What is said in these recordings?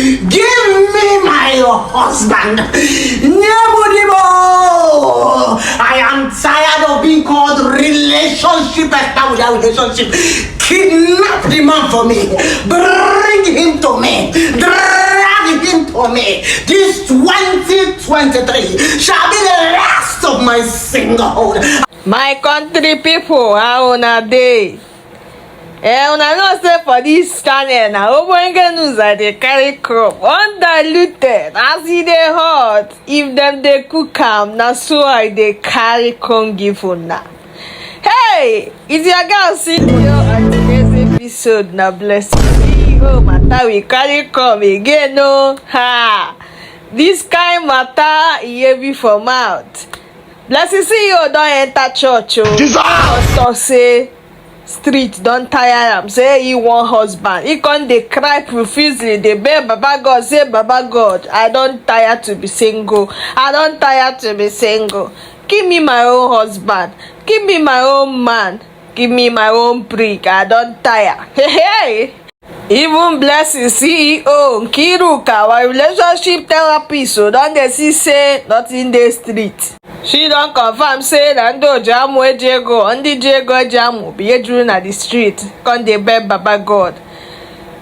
Give me my husband. Nobody more. I am tired of being called relationship after without relationship. Kidnap the man for me. Bring him to me. Drag him to me. This 2023 shall be the last of my singlehood. My country people, how una dey? Una know say for this channel na ogbonge news I dey carry crop undiluted as e dey hot. If them dey cook am, na so I dey carry come give una. Hey, it's your girl CEO and today's episode na blessing CEO matter we carry come again o. Ha! This kind matter e heavy for mouth. Blessing CEO don enter church o. Pastor say street don tire am, say he wan husband. He come dey cry profusely, dey beg Baba God, say Baba God, I don tire to be single. I don tire to be single. Give me my own husband. Give me my own man. Give me my own brick. I don tire. Hey, hey. Even Blessing CEO Nkiruka, our relationship therapist, so don dey see say nothing dey street. She don confirm say na ndị ojiamu ejego, ndị ji ego ejiamu be ejuru na the street. Come dey beg Baba God.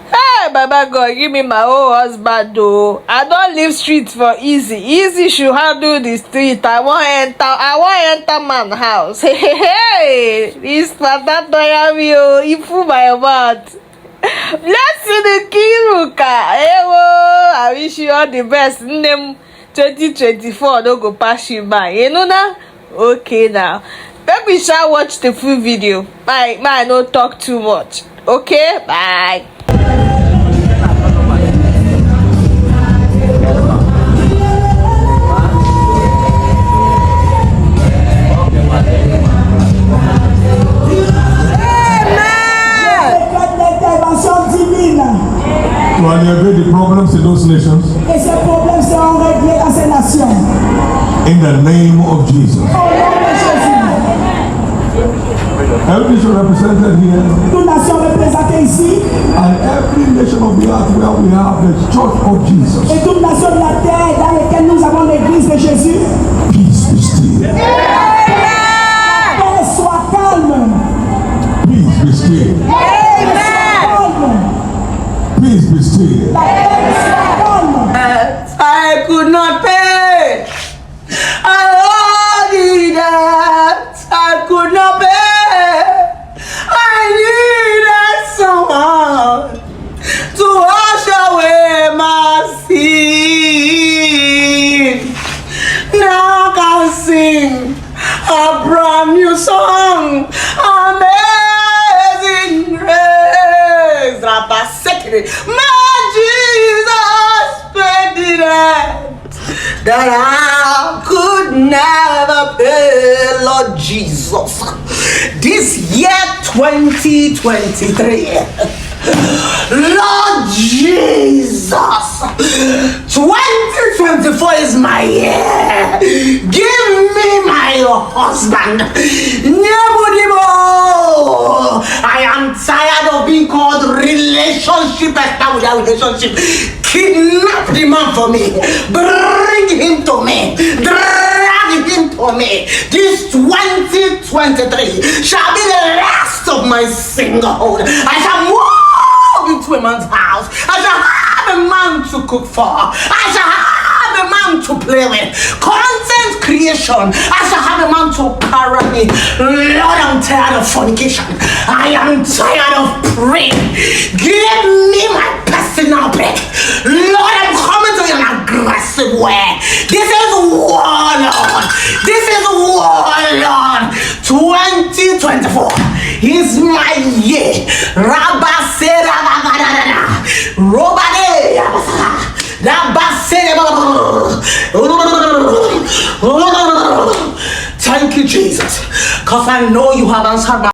Hey, Baba God, give me my own husband o. I don leave street for easy. Easy should handle the street. I wan enter man house. Hey, hey, hey. This matter tire me o. E full my mouth. Blessing Nkiruka. Ewo, I wish you all the best. Name 2024 no go pass you by. You know na? Okay now. Make we shall watch the full video. Bye. I no talk too much. Okay? Bye. To alleviate the problems in those nations. In the name of Jesus. Every nation represented here. And every nation of the earth where we have the church of Jesus. Peace be still. Peace be still. Peace be still. I could not pay. I owed that. I could not pay. I needed someone to wash away my sin. Now I can sing a brand new song. Amazing grace. My Jesus paid the debt that I could never pay, Lord Jesus. This year 2023, Lord Jesus, 2024 is my year. Give me my husband. Nobody more. I am tired of being called relationship after without relationship. Kidnap the man for me. Bring him to me. Drag him to me. This 2023 shall be the last of my singlehood. I shall move into a man's house. I shall have a man to cook for. I shall have a man to play with. Content creation. I shall have a man to para me. Lord, I'm tired of fornication. I am tired of praying. Give me my personal break. Lord, I'm coming to you in an aggressive way. This is war, Lord. This is war, Lord. 2024 is my year. Thank you, Jesus, because I know you have answered my